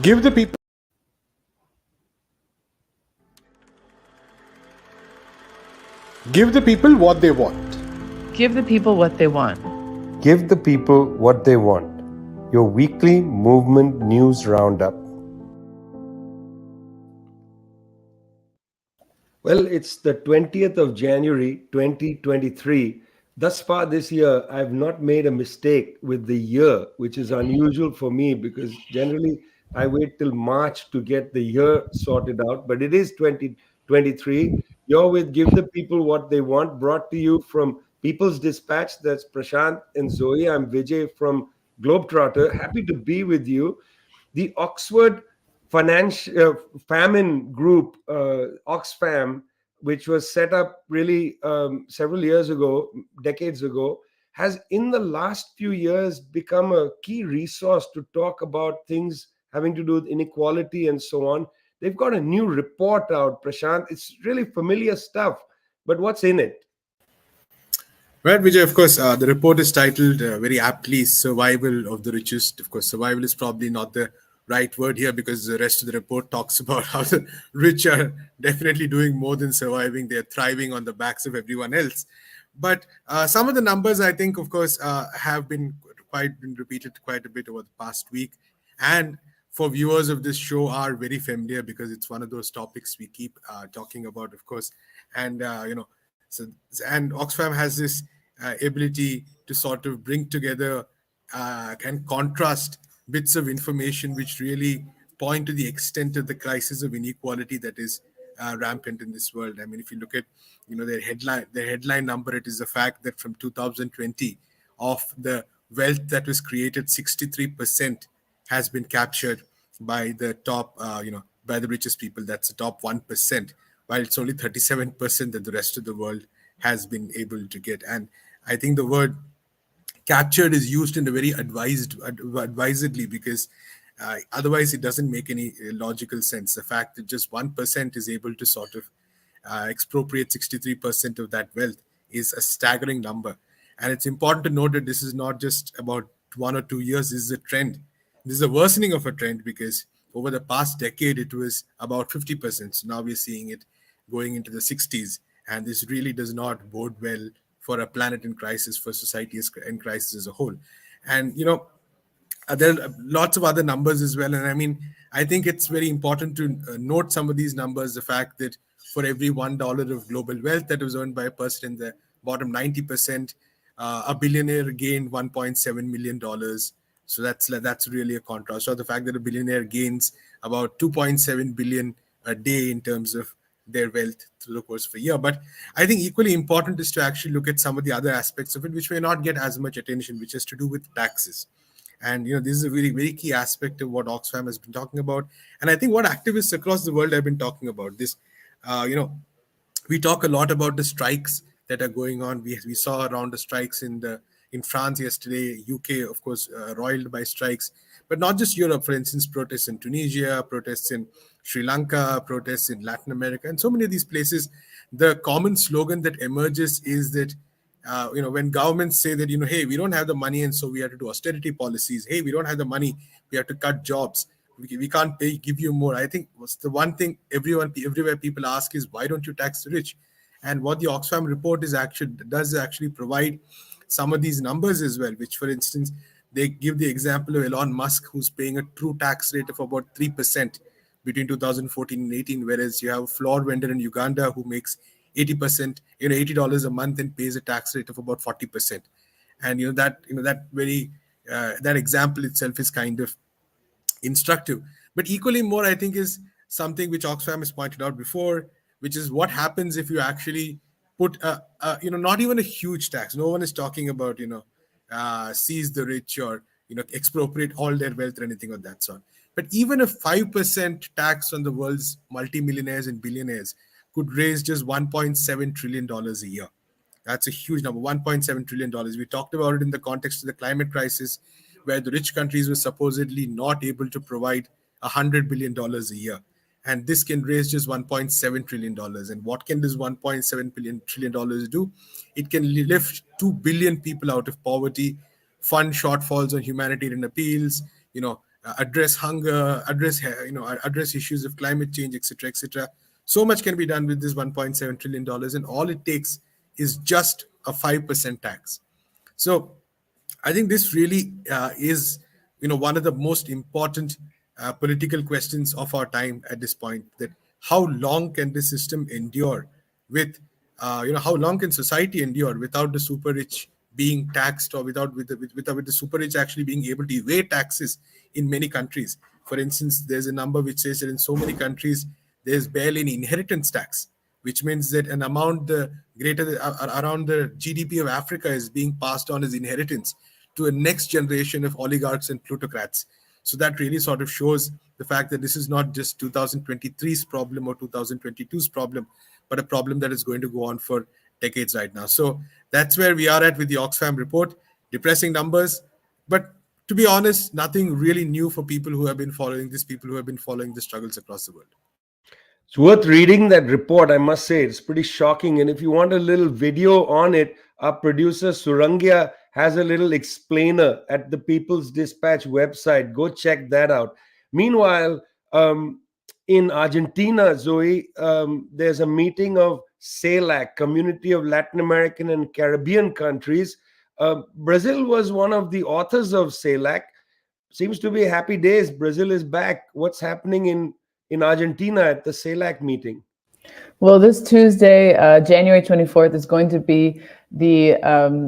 Give the people Give the people what they want. Give the people what they want. Give the people what they want. Your weekly movement news roundup. Well, it's the 20th of January 2023. Thus far this year, I've not made a mistake with the year, which is unusual for me because generally I wait till March to get the year sorted out. But it is 2023. You're with Give the People What They Want, brought to you from People's Dispatch. That's Prasanth and Zoe. I'm Vijay from Globetrotter. Happy to be with you. The Oxford financial famine group, Oxfam, which was set up really several years ago, decades ago, has in the last few years become a key resource to talk about things having to do with inequality and so on. They've got a new report out, Prashant. It's really familiar stuff, but what's in it? Right, Vijay, of course, the report is titled very aptly Survival of the Richest. Of course, survival is probably not the right word here because the rest of the report talks about how the rich are definitely doing more than surviving. They're thriving on the backs of everyone else. But some of the numbers, I think, of course, have been repeated quite a bit over the past week. And for viewers of this show are very familiar because it's one of those topics we keep talking about, of course. And, so, and Oxfam has this ability to sort of bring together and contrast bits of information which really point to the extent of the crisis of inequality that is rampant in this world. I mean, if you look at their headline number, it is the fact that from 2020, of the wealth that was created, 63% has been captured by the top, by the richest people. That's the top 1%. While it's only 37% that the rest of the world has been able to get. And I think the word captured is used in a very advisedly because otherwise it doesn't make any logical sense. The fact that just 1% is able to sort of expropriate 63% of that wealth is a staggering number. And it's important to note that this is not just about 1 or 2 years. This is a trend. This is a worsening of a trend because over the past decade, it was about 50%. So now we're seeing it going into the 60s. And this really does not bode well for a planet in crisis, for society in crisis as a whole. And, there are lots of other numbers as well. And I mean, I think it's very important to note some of these numbers. The fact that for every $1 of global wealth that was earned by a person in the bottom 90%, a billionaire gained $1.7 million. So that's really a contrast. So the fact that a billionaire gains about 2.7 billion a day in terms of their wealth through the course of a year. But I think equally important is to actually look at some of the other aspects of it, which may not get as much attention, which is to do with taxes. And, this is a very, very key aspect of what Oxfam has been talking about. And I think what activists across the world have been talking about this, we talk a lot about the strikes that are going on. We saw around the strikes in France yesterday, UK, of course, roiled by strikes, but not just Europe. For instance, protests in Tunisia, protests in Sri Lanka, protests in Latin America, and so many of these places. The common slogan that emerges is that, when governments say that, hey, we don't have the money and so we have to do austerity policies. Hey, we don't have the money, we have to cut jobs. We can't give you more. I think what's the one thing everywhere people ask is, why don't you tax the rich? And what the Oxfam report does actually provide some of these numbers as well, which, for instance, they give the example of Elon Musk, who's paying a true tax rate of about 3% between 2014 and 18, whereas you have a floor vendor in Uganda who makes 80%, $80 a month and pays a tax rate of about 40%. And that example itself is kind of instructive. But equally more, I think, is something which Oxfam has pointed out before, which is what happens if you actually put not even a huge tax. No one is talking about seize the rich or expropriate all their wealth or anything of that sort. But even a 5% tax on the world's multimillionaires and billionaires could raise just $1.7 trillion a year. That's a huge number, $1.7 trillion. We talked about it in the context of the climate crisis, where the rich countries were supposedly not able to provide $100 billion a year. And this can raise just $1.7 trillion. And what can this $1.7 trillion do? It can lift 2 billion people out of poverty, fund shortfalls on humanitarian appeals, address hunger, address issues of climate change, etc., etc. So much can be done with this $1.7 trillion, and all it takes is just a 5% tax. So I think this really is, one of the most important political questions of our time at this point. That how long can this system endure with, how long can society endure without the super rich being taxed, or with the super rich actually being able to evade taxes in many countries. For instance, there's a number which says that in so many countries there's barely any inheritance tax, which means that an amount around the GDP of Africa is being passed on as inheritance to a next generation of oligarchs and plutocrats. So that really sort of shows the fact that this is not just 2023's problem or 2022's problem, but a problem that is going to go on for decades right now. So that's where we are at with the Oxfam report. Depressing numbers, but to be honest, nothing really new for people who have been following the struggles across the world. It's worth reading that report, I must say. It's pretty shocking. And if you want a little video on it, our producer Surangya has a little explainer at the People's Dispatch website. Go check that out. Meanwhile, in Argentina, Zoe, there's a meeting of CELAC, Community of Latin American and Caribbean Countries. Brazil was one of the authors of CELAC. Seems to be happy days. Brazil is back. What's happening in Argentina at the CELAC meeting? Well, this Tuesday, January 24th, is going to be the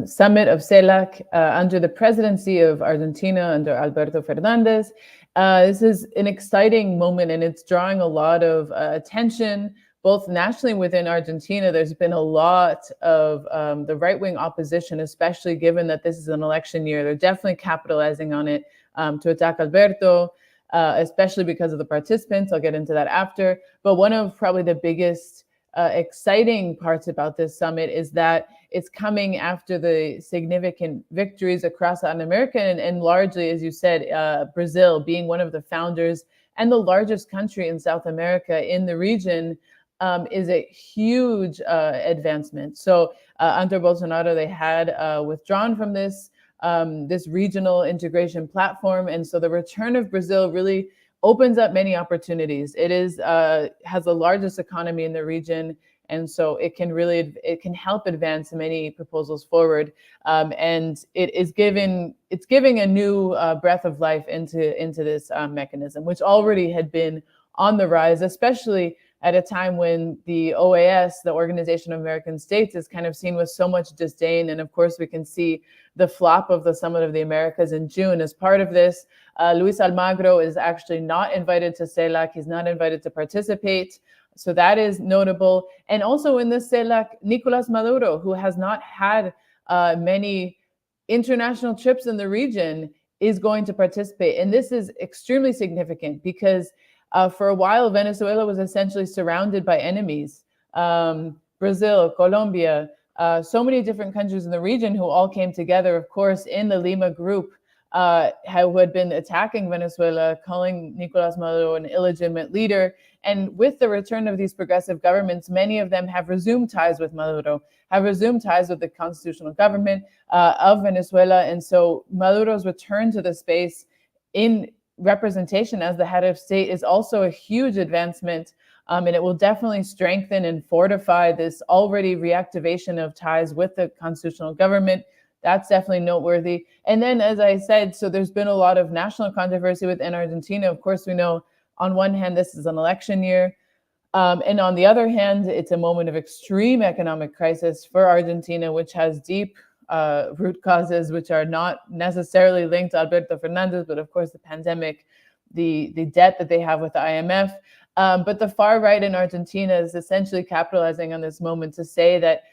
summit of CELAC under the presidency of Argentina under Alberto Fernandez. This is an exciting moment, and it's drawing a lot of attention, both nationally within Argentina. There's been a lot of the right-wing opposition, especially given that this is an election year. They're definitely capitalizing on it to attack Alberto. Especially because of the participants. I'll get into that after. But one of probably the biggest exciting parts about this summit is that it's coming after the significant victories across Latin America and largely, as you said, Brazil being one of the founders and the largest country in South America in the region is a huge advancement. So under Bolsonaro, they had withdrawn from this regional integration platform. And so the return of Brazil really opens up many opportunities. It has the largest economy in the region. And so it can help advance many proposals forward. And it's giving a new breath of life into this mechanism, which already had been on the rise, especially at a time when the OAS, the Organization of American States, is kind of seen with so much disdain. And of course, we can see the flop of the Summit of the Americas in June as part of this. Luis Almagro is actually not invited to CELAC. He's not invited to participate. So that is notable. And also in this CELAC, Nicolas Maduro, who has not had many international trips in the region, is going to participate. And this is extremely significant because for a while, Venezuela was essentially surrounded by enemies. Brazil, Colombia, so many different countries in the region who all came together, of course, in the Lima group, who had been attacking Venezuela, calling Nicolas Maduro an illegitimate leader. And with the return of these progressive governments, many of them have resumed ties with Maduro, have resumed ties with the constitutional government of Venezuela. And so Maduro's return to the space in representation as the head of state is also a huge advancement. And it will definitely strengthen and fortify this already reactivation of ties with the constitutional government. That's definitely noteworthy. And then, as I said, so there's been a lot of national controversy within Argentina. Of course, we know on one hand, this is an election year. And on the other hand, it's a moment of extreme economic crisis for Argentina, which has deep root causes, which are not necessarily linked to Alberto Fernandez, but of course the pandemic, the debt that they have with the IMF. But the far right in Argentina is essentially capitalizing on this moment to say that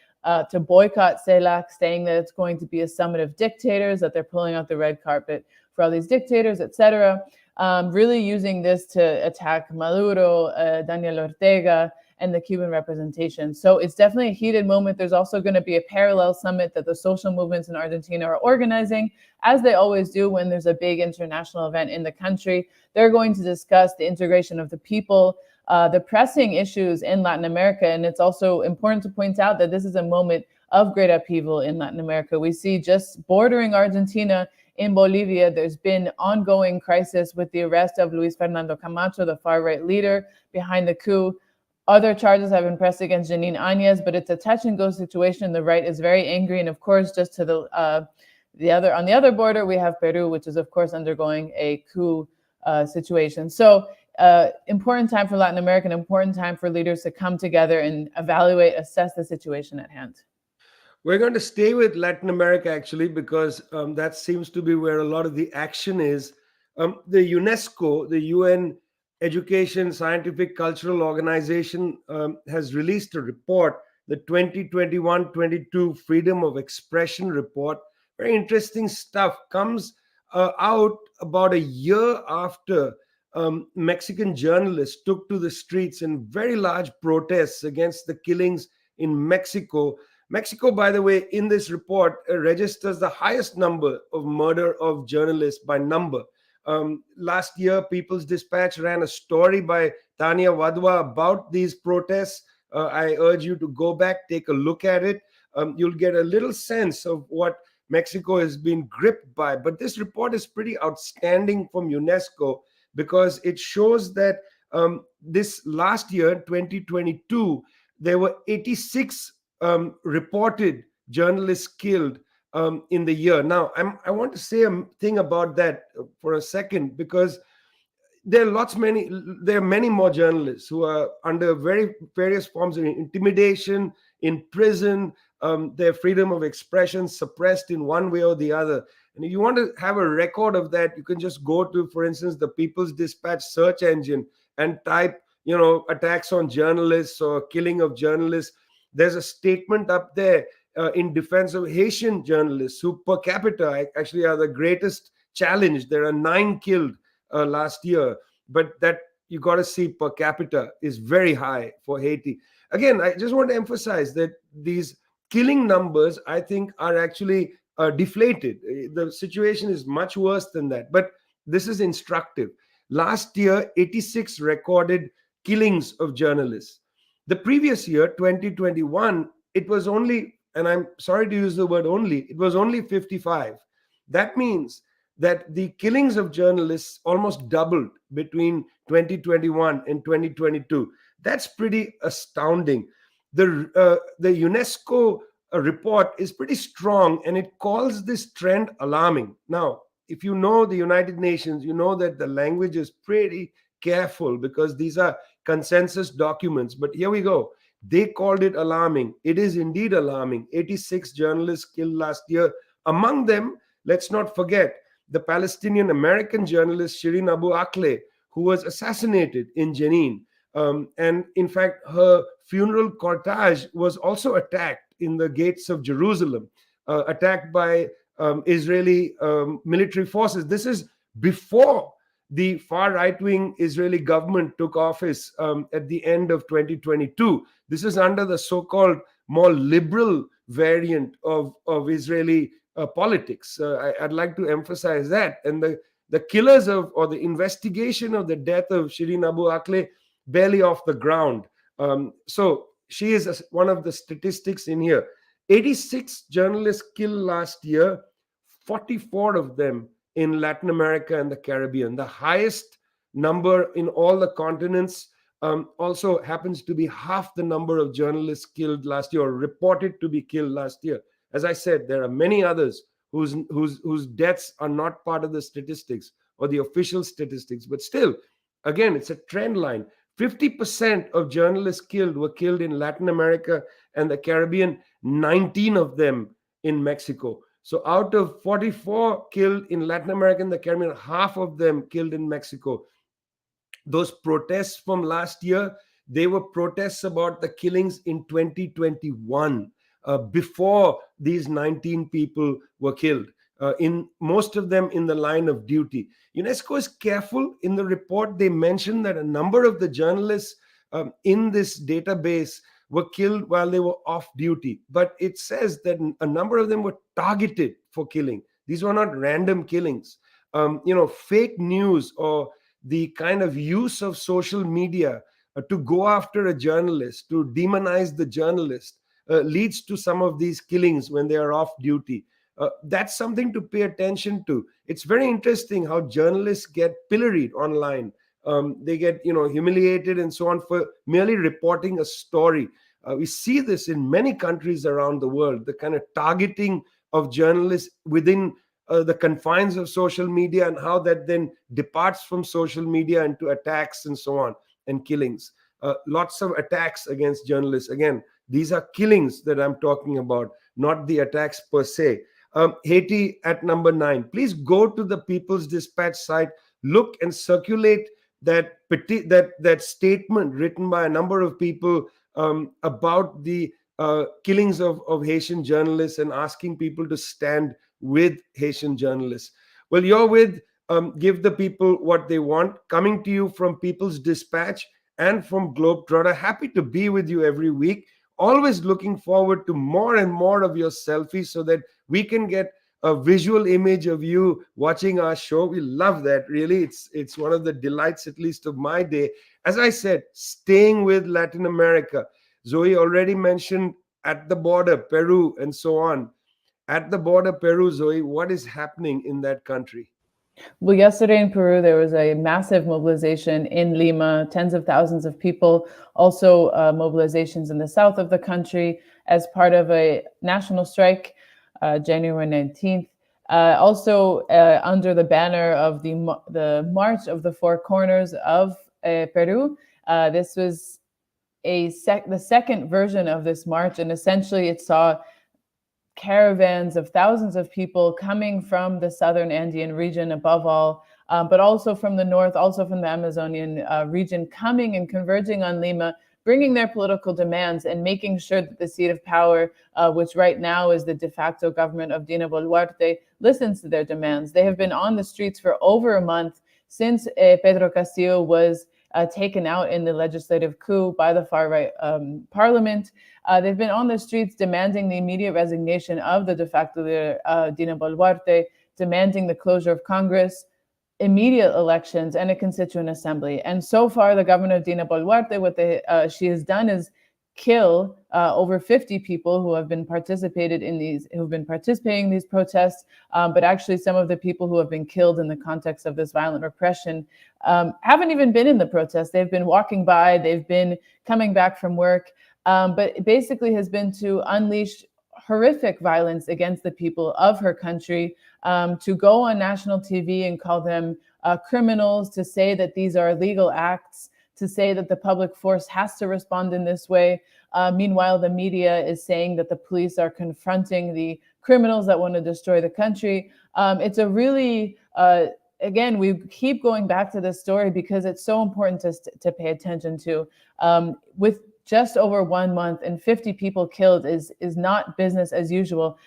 to boycott CELAC, saying that it's going to be a summit of dictators, that they're pulling out the red carpet for all these dictators, etc. Really using this to attack Maduro, Daniel Ortega, and the Cuban representation. So it's definitely a heated moment. There's also going to be a parallel summit that the social movements in Argentina are organizing, as they always do when there's a big international event in the country. They're going to discuss the integration of the people, the pressing issues in Latin America. And it's also important to point out that this is a moment of great upheaval in Latin America. We see just bordering Argentina in Bolivia. There's been ongoing crisis with the arrest of Luis Fernando Camacho, the far-right leader behind the coup. Other charges have been pressed against Janine Áñez, but it's a touch-and-go situation. The right is very angry, and of course, just to on the other border, we have Peru, which is of course undergoing a coup situation. So important time for Latin America, an important time for leaders to come together and evaluate, assess the situation at hand. We're going to stay with Latin America actually, because that seems to be where a lot of the action is. The UNESCO, the UN Education, Scientific, Cultural Organization, has released a report, the 2021-22 Freedom of Expression Report. Very interesting stuff. Comes out about a year after Mexican journalists took to the streets in very large protests against the killings in Mexico. Mexico, by the way, in this report registers the highest number of murder of journalists by number. Last year, People's Dispatch ran a story by Tania Wadwa about these protests. I urge you to go back, take a look at it. You'll get a little sense of what Mexico has been gripped by. But this report is pretty outstanding from UNESCO, because it shows that this last year, 2022, there were 86 reported journalists killed in the year. Now, I want to say a thing about that for a second, because there are many more journalists who are under various forms of intimidation, in prison, their freedom of expression suppressed in one way or the other. And if you want to have a record of that, you can just go to, for instance, the People's Dispatch search engine and type, attacks on journalists or killing of journalists. There's a statement up there in defense of Haitian journalists, who per capita actually are the greatest challenge. There are 9 killed last year, but that you got to see per capita is very high for Haiti. Again, I just want to emphasize that these killing numbers, I think, are actually deflated. The situation is much worse than that, but this is instructive. Last year, 86 recorded killings of journalists. The previous year, 2021, it was only, and I'm sorry to use the word only, it was only 55. That means that the killings of journalists almost doubled between 2021 and 2022. That's pretty astounding. The UNESCO report is pretty strong, and it calls this trend alarming. Now, if you know the United Nations, you know that the language is pretty careful, because these are consensus documents. But here we go. They called it alarming. It is indeed alarming. 86 journalists killed last year. Among them, let's not forget the Palestinian American journalist Shirin Abu Akleh, who was assassinated in Jenin. And in fact, her funeral cortege was also attacked in the gates of Jerusalem, attacked by Israeli military forces. This is before the far right-wing Israeli government took office at the end of 2022. This is under the so-called more liberal variant of Israeli politics. I'd like to emphasize that. And the killers or the investigation of the death of Shirin Abu Akleh barely off the ground. So she is one of the statistics in here. 86 journalists killed last year, 44 of them in Latin America and the Caribbean. The highest number in all the continents. Also happens to be half the number of journalists killed last year, or reported to be killed last year. As I said, there are many others whose deaths are not part of the statistics or the official statistics. But still, again, it's a trend line. 50% of journalists killed were killed in Latin America and the Caribbean, 19 of them in Mexico. So out of 44 killed in Latin America and the Caribbean, half of them killed in Mexico. Those protests from last year, they were protests about the killings in 2021, before these 19 people were killed, in most of them in the line of duty. UNESCO is careful. In the report, they mention that a number of the journalists in this database were killed while they were off duty. But it says that a number of them were targeted for killing. These were not random killings. Fake news or the kind of use of social media to go after a journalist, to demonize the journalist, leads to some of these killings when they are off duty. That's something to pay attention to. It's very interesting how journalists get pilloried online. They get, humiliated and so on for merely reporting a story. We see this in many countries around the world, the kind of targeting of journalists within the confines of social media, and how that then departs from social media into attacks and so on, and killings. Lots of attacks against journalists. Again, these are killings that I'm talking about, not the attacks per se. Haiti at number 9. Please go to the People's Dispatch site, look and circulate that statement written by a number of people about the killings of Haitian journalists, and asking people to stand with Haitian journalists. Well, you're with Give the People What They Want, coming to you from People's Dispatch and from Globetrotter. Happy to be with you every week. Always looking forward to more and more of your selfies so that we can get a visual image of you watching our show. We love that, really. It's one of the delights, at least of my day. As I said, staying with Latin America. Zoe already mentioned at the border, Peru, and so on. At the border, Peru, Zoe, what is happening in that country? Well, yesterday in Peru, there was a massive mobilization in Lima, tens of thousands of people, also mobilizations in the south of the country as part of a national strike, January 19th. Also under the banner of the March of the Four Corners of Peru. This was the second version of this march, and essentially it saw caravans of thousands of people coming from the southern Andean region above all, but also from the north, also from the Amazonian region, coming and converging on Lima, bringing their political demands and making sure that the seat of power, which right now is the de facto government of Dina Boluarte, listens to their demands. They have been on the streets for over a month since Pedro Castillo was taken out in the legislative coup by the far-right parliament. They've been on the streets demanding the immediate resignation of the de facto leader, Dina Boluarte, demanding the closure of Congress, immediate elections, and a constituent assembly. And so far, the government of Dina Boluarte, what she has done is kill over 50 people who have been participating in these protests. But actually, some of the people who have been killed in the context of this violent repression haven't even been in the protests. They've been walking by, they've been coming back from work, but it basically has been to unleash horrific violence against the people of her country, to go on national TV and call them criminals, to say that these are illegal acts, to say that the public force has to respond in this way. Meanwhile, the media is saying that the police are confronting the criminals that want to destroy the country. It's a really, again, we keep going back to this story because it's so important to pay attention to. With just over 1 month and 50 people killed is not business as usual,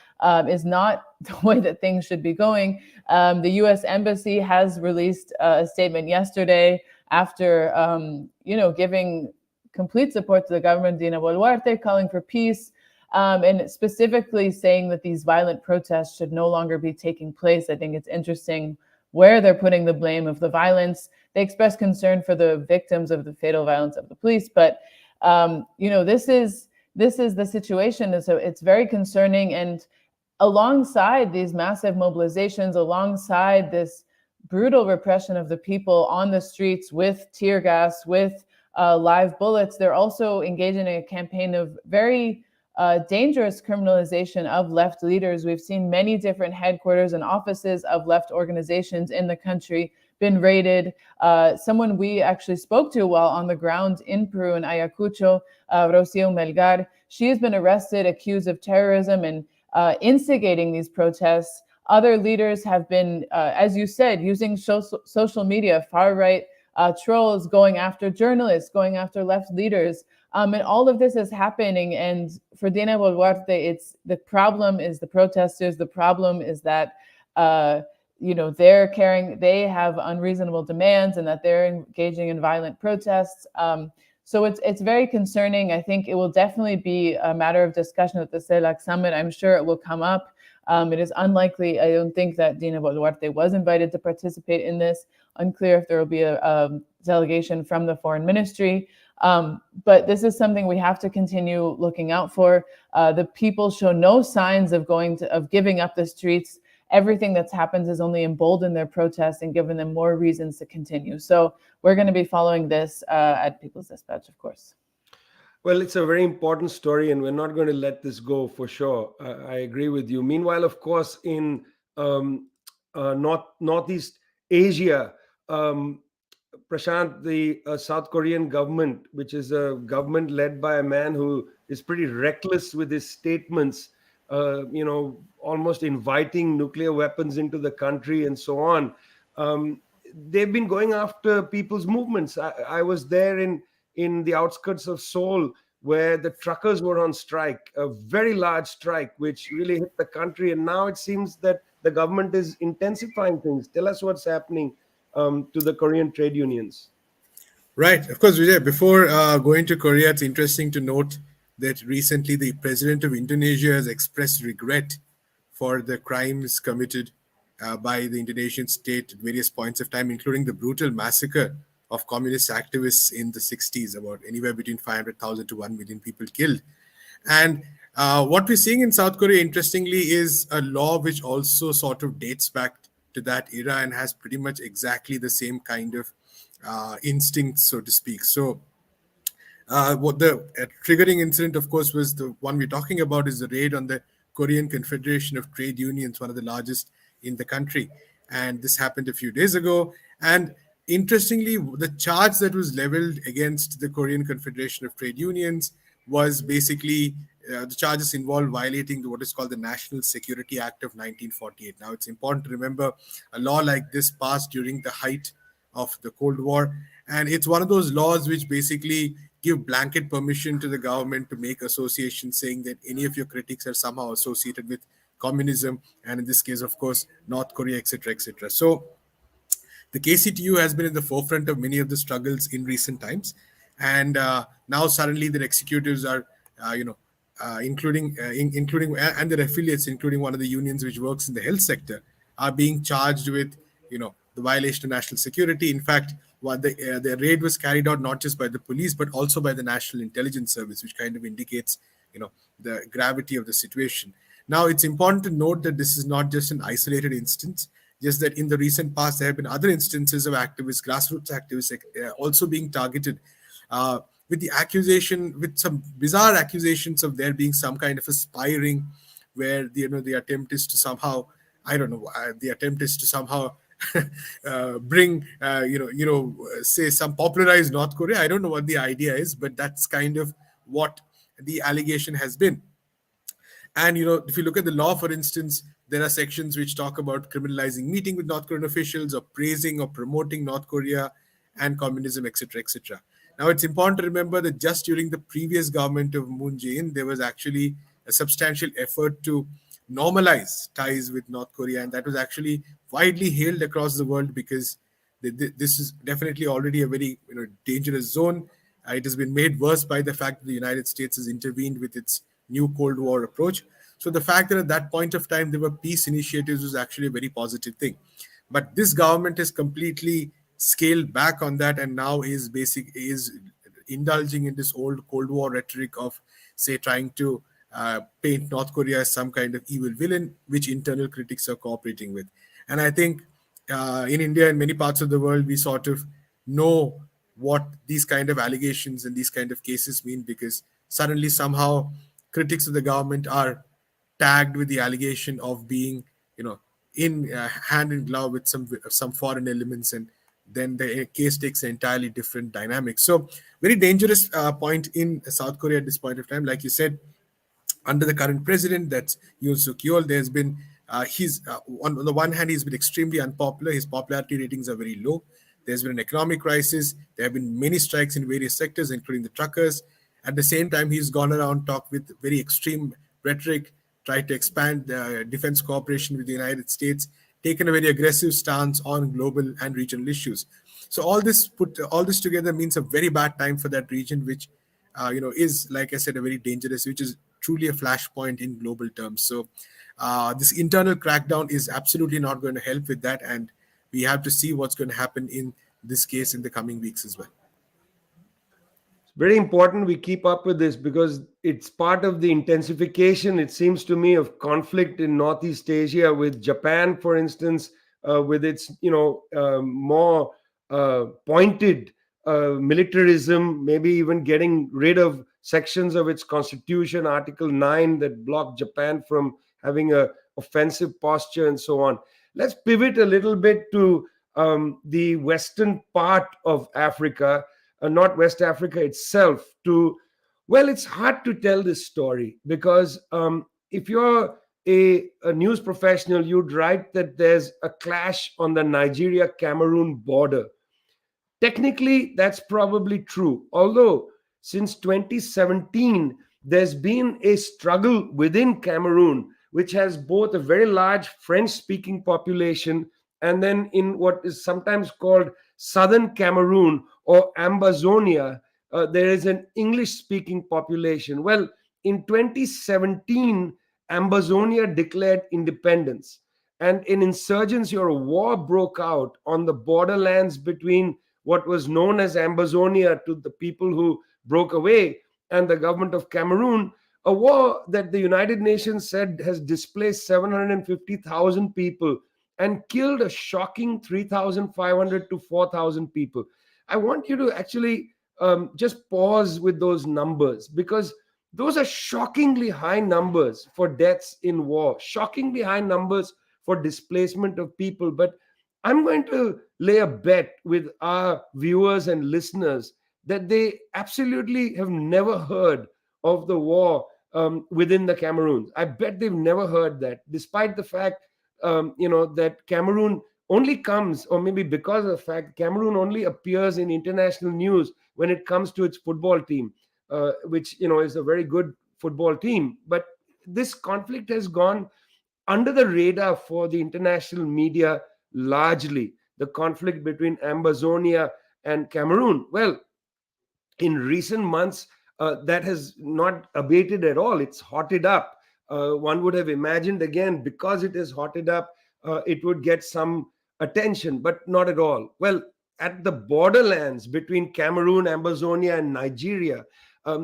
is not the way that things should be going. The U.S. Embassy has released a statement yesterday after, giving complete support to the government of Dina Boluarte, calling for peace, and specifically saying that these violent protests should no longer be taking place. I think it's interesting where they're putting the blame of the violence. They express concern for the victims of the fatal violence of the police, but this is the situation. And so it's very concerning. And alongside these massive mobilizations, alongside this brutal repression of the people on the streets with tear gas, with live bullets, they're also engaging in a campaign of very dangerous criminalization of left leaders. We've seen many different headquarters and offices of left organizations in the country been raided. Someone we actually spoke to while on the ground in Peru, in Ayacucho, Rocio Melgar, she has been arrested, accused of terrorism and instigating these protests. Other leaders have been, as you said, using social media, far-right trolls going after journalists, going after left leaders. And all of this is happening. And for Dina Boluarte, the problem is the protesters. The problem is that they have unreasonable demands and that they're engaging in violent protests. So it's very concerning. I think it will definitely be a matter of discussion at the CELAC summit. I'm sure it will come up. It is unlikely. I don't think that Dina Boluarte was invited to participate in this. Unclear if there will be a delegation from the foreign ministry. But this is something we have to continue looking out for. The people show no signs of giving up the streets. Everything that's happened has only emboldened their protests and given them more reasons to continue. So we're going to be following this at People's Dispatch, of course. Well, it's a very important story, and we're not going to let this go for sure. I agree with you. Meanwhile, of course, in Northeast Asia, Prashant, the South Korean government, which is a government led by a man who is pretty reckless with his statements, almost inviting nuclear weapons into the country and so on. They've been going after people's movements. I was there in the outskirts of Seoul, where the truckers were on strike, a very large strike, which really hit the country. And now it seems that the government is intensifying things. Tell us what's happening to the Korean trade unions. Right. Of course, Vijay, before going to Korea, it's interesting to note that recently the president of Indonesia has expressed regret for the crimes committed by the Indonesian state at various points of time, including the brutal massacre of communist activists in the 60s, about anywhere between 500,000 to 1 million people killed. And what we're seeing in South Korea, interestingly, is a law which also sort of dates back to that era and has pretty much exactly the same kind of instincts, so to speak. So what the triggering incident, of course, was the one we're talking about, is the raid on the Korean Confederation of Trade Unions, one of the largest in the country. And this happened a few days ago. And interestingly, the charge that was leveled against the Korean Confederation of Trade Unions was basically the charges involved violating what is called the National Security Act of 1948. Now, it's important to remember a law like this passed during the height of the Cold War. And it's one of those laws which basically give blanket permission to the government to make associations saying that any of your critics are somehow associated with communism, and in this case, of course, North Korea, etc., etc. So the KCTU has been in the forefront of many of the struggles in recent times, and now suddenly their executives are, including and their affiliates, including one of the unions which works in the health sector, are being charged with, the violation of national security. In fact, the raid was carried out not just by the police but also by the National Intelligence Service, which kind of indicates, the gravity of the situation. Now, it's important to note that this is not just an isolated instance. Just that in the recent past, there have been other instances of activists, grassroots activists, also being targeted with some bizarre accusations of there being some kind of a spy ring, where the attempt is to somehow, bring say some popularized North Korea. I don't know what the idea is, but that's kind of what the allegation has been. And, if you look at the law, for instance, there are sections which talk about criminalizing meeting with North Korean officials, or praising or promoting North Korea and communism, etc., etc. Now, it's important to remember that just during the previous government of Moon Jae-in, there was actually a substantial effort to normalize ties with North Korea, and that was actually widely hailed across the world, because this is definitely already a very dangerous zone. It has been made worse by the fact that the United States has intervened with its new Cold War approach. So the fact that at that point of time there were peace initiatives was actually a very positive thing. But this government has completely scaled back on that, and now is indulging in this old Cold War rhetoric of, say, trying to paint North Korea as some kind of evil villain, which internal critics are cooperating with. And I think in India and many parts of the world, we sort of know what these kind of allegations and these kind of cases mean, because suddenly somehow critics of the government are tagged with the allegation of being, in hand in glove with some foreign elements, and then the case takes an entirely different dynamic. So very dangerous point in South Korea at this point of time. Like you said, under the current president, that's Yoon Suk Yeol, there's been on the one hand, he's been extremely unpopular. His popularity ratings are very low. There's been an economic crisis. There have been many strikes in various sectors, including the truckers. At the same time, he's gone around, talked with very extreme rhetoric, tried to expand defense cooperation with the United States, taken a very aggressive stance on global and regional issues. So all this together means a very bad time for that region, which is, like I said, a very dangerous, which is truly a flashpoint in global terms. So this internal crackdown is absolutely not going to help with that, and we have to see what's going to happen in this case in the coming weeks as well. Very important we keep up with this because it's part of the intensification, it seems to me, of conflict in Northeast Asia, with Japan, for instance, with its more pointed militarism, maybe even getting rid of sections of its constitution, Article 9, that block Japan from having a offensive posture and so on. Let's pivot a little bit to the western part of Africa, not West Africa itself. Well, it's hard to tell this story because if you're a news professional, you'd write that there's a clash on the Nigeria-Cameroon border. Technically, that's probably true. Although, since 2017, there's been a struggle within Cameroon, which has both a very large French speaking population and then in what is sometimes called Southern Cameroon or Ambazonia, there is an English speaking population. Well, in 2017, Ambazonia declared independence, and an insurgency or a war broke out on the borderlands between what was known as Ambazonia to the people who broke away and the government of Cameroon, a war that the United Nations said has displaced 750,000 people and killed a shocking 3,500 to 4,000 people. I want you to actually just pause with those numbers, because those are shockingly high numbers for deaths in war, shockingly high numbers for displacement of people. But I'm going to lay a bet with our viewers and listeners that they absolutely have never heard of the war within the Cameroons. I bet they've never heard that, despite the fact that Cameroon only comes, or maybe because of the fact Cameroon only appears in international news when it comes to its football team, which is a very good football team. But this conflict has gone under the radar for the international media largely. The conflict between Ambazonia and Cameroon. Well, in recent months, that has not abated at all. It's hotted up. One would have imagined, again, because it is hotted up, it would get some attention, but not at all. Well, at the borderlands between Cameroon, Ambazonia, and Nigeria,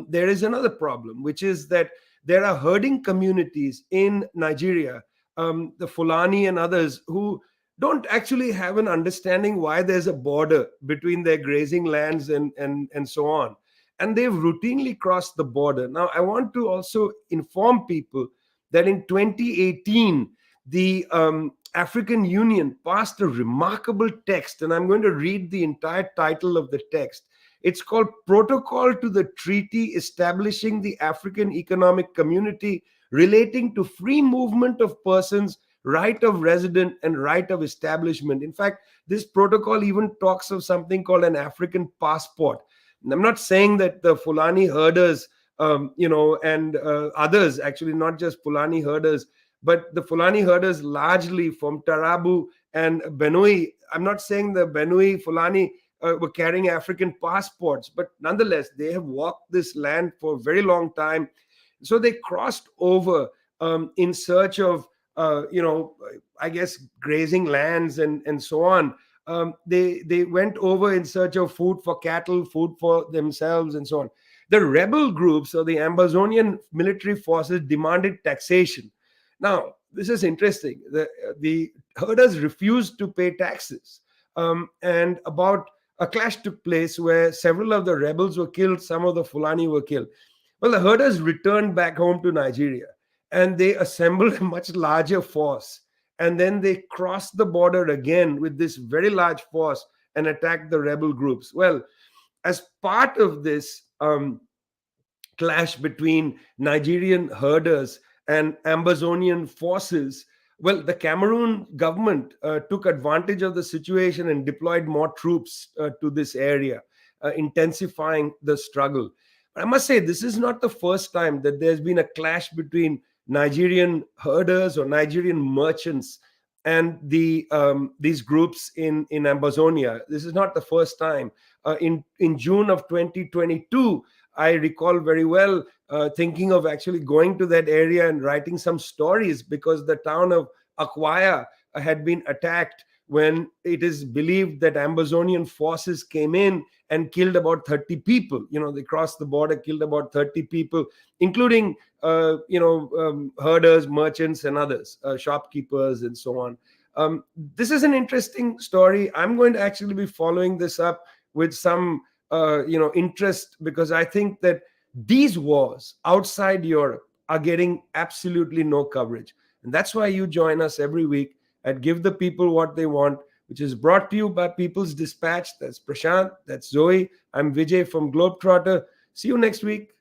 there is another problem, which is that there are herding communities in Nigeria, the Fulani and others, who don't actually have an understanding why there's a border between their grazing lands and so on. And they've routinely crossed the border. Now, I want to also inform people that in 2018, the African Union passed a remarkable text, and I'm going to read the entire title of the text. It's called Protocol to the Treaty Establishing the African Economic Community Relating to Free Movement of Persons, Right of Resident, and Right of Establishment. In fact, this protocol even talks of something called an African passport. And I'm not saying that the Fulani herders, and others, actually not just Fulani herders, but the Fulani herders largely from Tarabu and Benue. I'm not saying the Benue Fulani were carrying African passports, but nonetheless, they have walked this land for a very long time. So they crossed over in search of, I guess, grazing lands and so on. They went over in search of food for cattle, food for themselves, and so on. The rebel groups, or the Ambazonian military forces, demanded taxation. Now, this is interesting. The herders refused to pay taxes. And about a clash took place where several of the rebels were killed, some of the Fulani were killed. Well, the herders returned back home to Nigeria, and they assembled a much larger force. And then they crossed the border again with this very large force and attacked the rebel groups. Well, as part of this clash between Nigerian herders and Ambazonian forces, well, the Cameroon government took advantage of the situation and deployed more troops to this area, intensifying the struggle. But I must say, this is not the first time that there's been a clash between Nigerian herders or Nigerian merchants and these groups in Ambazonia. This is not the first time. In June of 2022, I recall very well thinking of actually going to that area and writing some stories, because the town of Akwaya had been attacked when it is believed that Amazonian forces came in and killed about 30 people. They crossed the border, killed about 30 people, including herders, merchants, and others, shopkeepers, and so on. This is an interesting story. I'm going to actually be following this up with some interest, because I think that these wars outside Europe are getting absolutely no coverage. And that's why you join us every week at Give the People What They Want, which is brought to you by People's Dispatch. That's Prashant, that's Zoe. I'm Vijay from Globetrotter. See you next week.